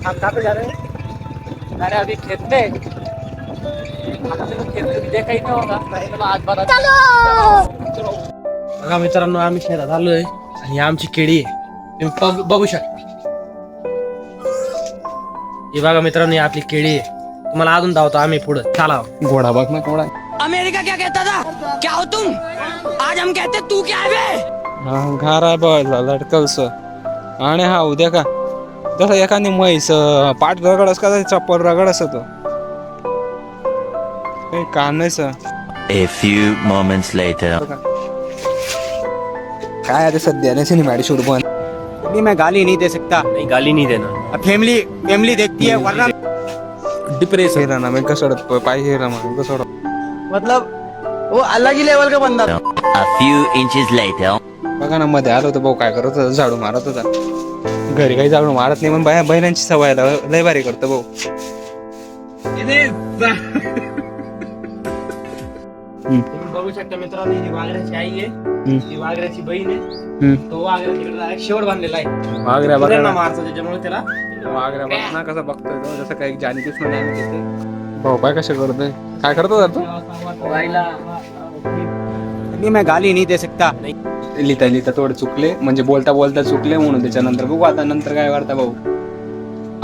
हम कहाँ पे जा रहे हैं? अरे अभी खेत में। खेत में देखा ही नहीं होगा, आज बघा. चलो बघा मित्रांनो, आम्ही शेतात आलोय आणि आमची केळी आहे, तुम्ही बघू शकता. हे बघा मित्रांनो, ही आपली केळी आहे. तुम्हाला अजून धावतो आम्ही पुढे. चला. घोडा बघ ना घोडा. अमेरिका क्या कहता था, क्या हो तुम, आज हम कहते तू क्या है बे. घारा बघ लटकलस. आणि हा उद्या का जसं एखादी म्हैस पाठ रगड अस का चप्पल रगड असतो काही काम नाही sir. A few moments later. काय आता सध्या नाही सिनेमॅटिक शूट पण. मैं गाली नहीं दे सकता. नहीं, गाली नहीं देना. अब फैमिली देखती है, वरना डिप्रेशन हेरा ना मैं कसोडत पाय हेरा मग कसोड. मतलब वो अलग ही लेवल का बंदा. A few inches later. बघा ना मध्ये आलो होतो भाऊ, काय करत होता, झाडू मारत होता. घरी काही झाडू मारत नाही पण बाया बहिणांची सवय लय भारी करतो भाऊ. बघू शकता मित्रांनो, ही वाघराची आई आहे, ही वाघराची बहीण आहे. तो वाघरा तिकडे डायरेक्ट शेवट बांधलेला आहे. वाघऱ्या बघा ना, मारतो त्याच्यामुळे त्याला. वाघऱ्या बघ ना कसं बघतोय तो, जसं काही जाणी दुश्मन आहे तिथे. भाऊ पाय कसे करतोय, काय करतो तू. मैं गाली नहीं दे सकता. लिहिता लिहिता थोडे चुकले, म्हणजे बोलता बोलता चुकले म्हणून त्याच्यानंतर बघू आता नंतर काय करता भाऊ.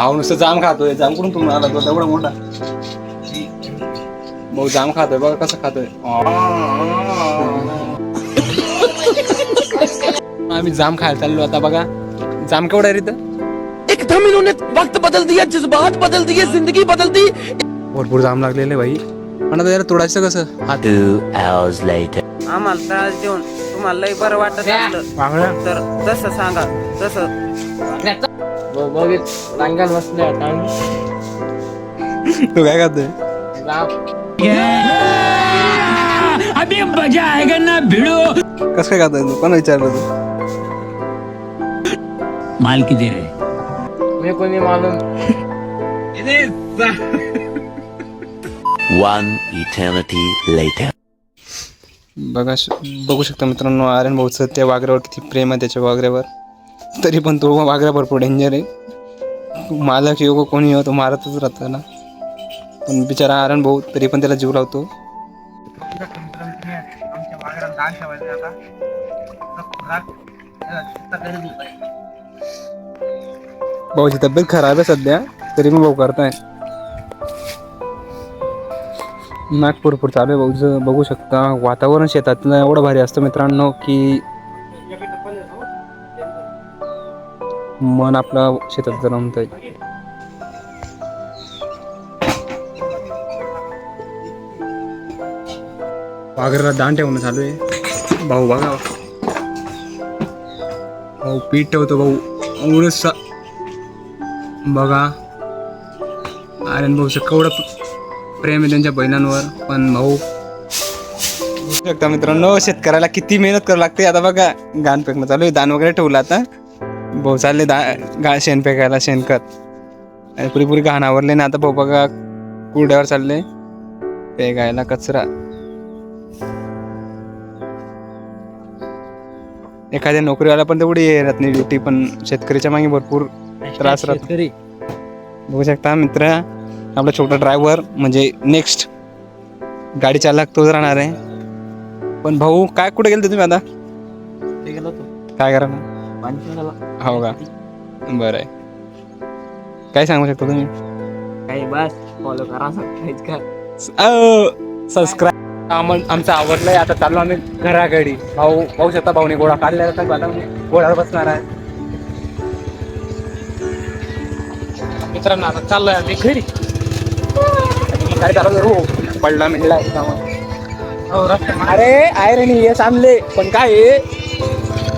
हा नुसतं जाम खातोय, जाम करून तुम्ही आला तो एवढा मोठा भाऊ जाम खातोय बघा कसं खातोय. आम्ही जाम खायला चाललो आता बघा. जाम केवढा रे इथं. एकदम इन्होंने वक्त बदल दिया, जज्बात बदल दिए, जिंदगी बदल दी. भरपूर जाम लागलेले भाई. पण आता यार तोडायचं कसं. 2 hours later. आम्हाला त्रास देऊन तुम्हाला लय बरं वाटत असलं तर तसं सांगा, तसं. रांगाल बसले तू काय खातोय. अभी मजा आएगा ना भिड़ो. कसं काय खातोय तू, कोण विचारलं तू. माल की दे रहे. मी कोणी मालूम. 1 eternity later. बघू शकता मित्रांनो, आर्यन भाऊचं त्या वाघऱ्यावर किती प्रेम आहे त्याच्या वाघऱ्यावर. तरी पण तो वाघऱ्या भरपूर डेंजर आहे. मालक येऊ कोणी येऊ तो मारतच राहतो ना. पण बिचारा आर्यन भाऊ तरी पण त्याला जीव लावतो. भाऊची तब्येत खराब आहे सध्या, तरी पण भाऊ करताय. नागपूरपूर चालू आहे भाऊचं. बघू शकता वातावरण शेतातलं एवढं भारी असतं मित्रांनो की मन आपला शेतात रमतंय. वाघराला दान ठेवणं चालू आहे. भाऊ बघा, भाऊ पीठ ठेवतो भाऊ एवढंच बघा. आर्यन भाऊचं केवढं प्रेम आहे त्यांच्या बहिणांवर. पण भाऊ बघू शकता मित्रांनो, शेतकऱ्याला किती मेहनत करावी लागते. आता बघा घाण फेकणं चालू आहे, दान वगैरे ठेवलं. आता भाऊ चालले शेण फेकायला, शेणखत आणि पुरी घाण आवरले ना. आता भाऊ बघा कुरड्यावर चालले फेकायला कचरा. एखाद्या नोकरीवाला पण तेवढी राहत नाही ड्युटी, पण शेतकरीच्या मागे भरपूर त्रास राहतो. बघू शकता मित्र, आपला छोटा ड्रायव्हर म्हणजे नेक्स्ट गाडी चालक तोच राहणार आहे. पण भाऊ काय कुठे गेलते तुम्ही आता. गेलो तो काय करा ना. हो का, बरं आहे. काय सांगू शकता तुम्ही. काही बस फॉलो करा, सबस्क्राईब. आमचं आवडलंय. आता चाललो आम्ही घराकडे. भाऊ पाहू शकता, भाऊने घोडा काढलेला. आता घोड्यावर बसणार आहे मित्रांनो. आता चाललोय आम्ही घरी. काय चालू पडला मिळला. अरे आयरन हे सांगले पण काय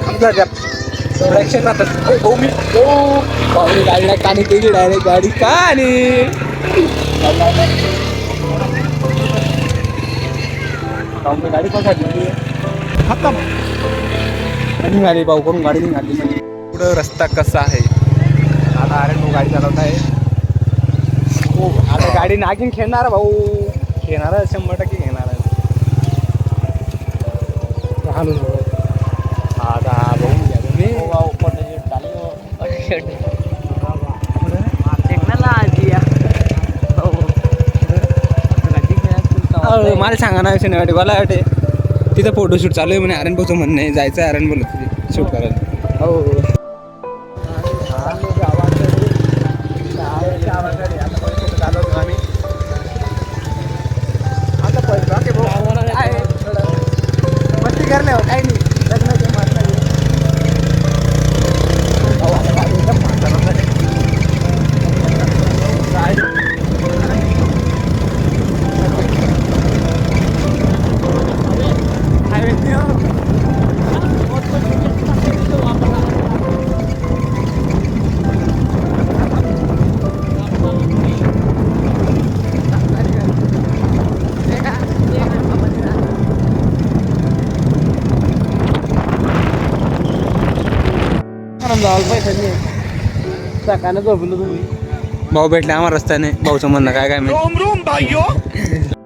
आपलं रक्षण राहतात. गाडीला कानी केली डायरेक्ट गाडी का. आणि गाडी पण खतम निघाली. भाऊ करून गाडी निघाली. पुढं रस्ता कसा आहे. आता आर्यन भाऊ गाडी चालवत आहे. हो आता गाडी नागिन खेळणार भाऊ. घेणार 100% घेणार आहे. आता भाऊ घ्या तुम्ही. मला सांगा ना शनिवारी मला वाटे तिथं फोटोशूट चालू आहे म्हणे आर्यन भाऊचं म्हणणं आहे जायचं आर्यन बोलत शूट करायला हो मस्ती करले हो काही नाही सकाळनं झोपलो तुम्ही भाऊ भेटले आम्हाला रस्त्याने भाऊचं म्हणणं काय काय माहिती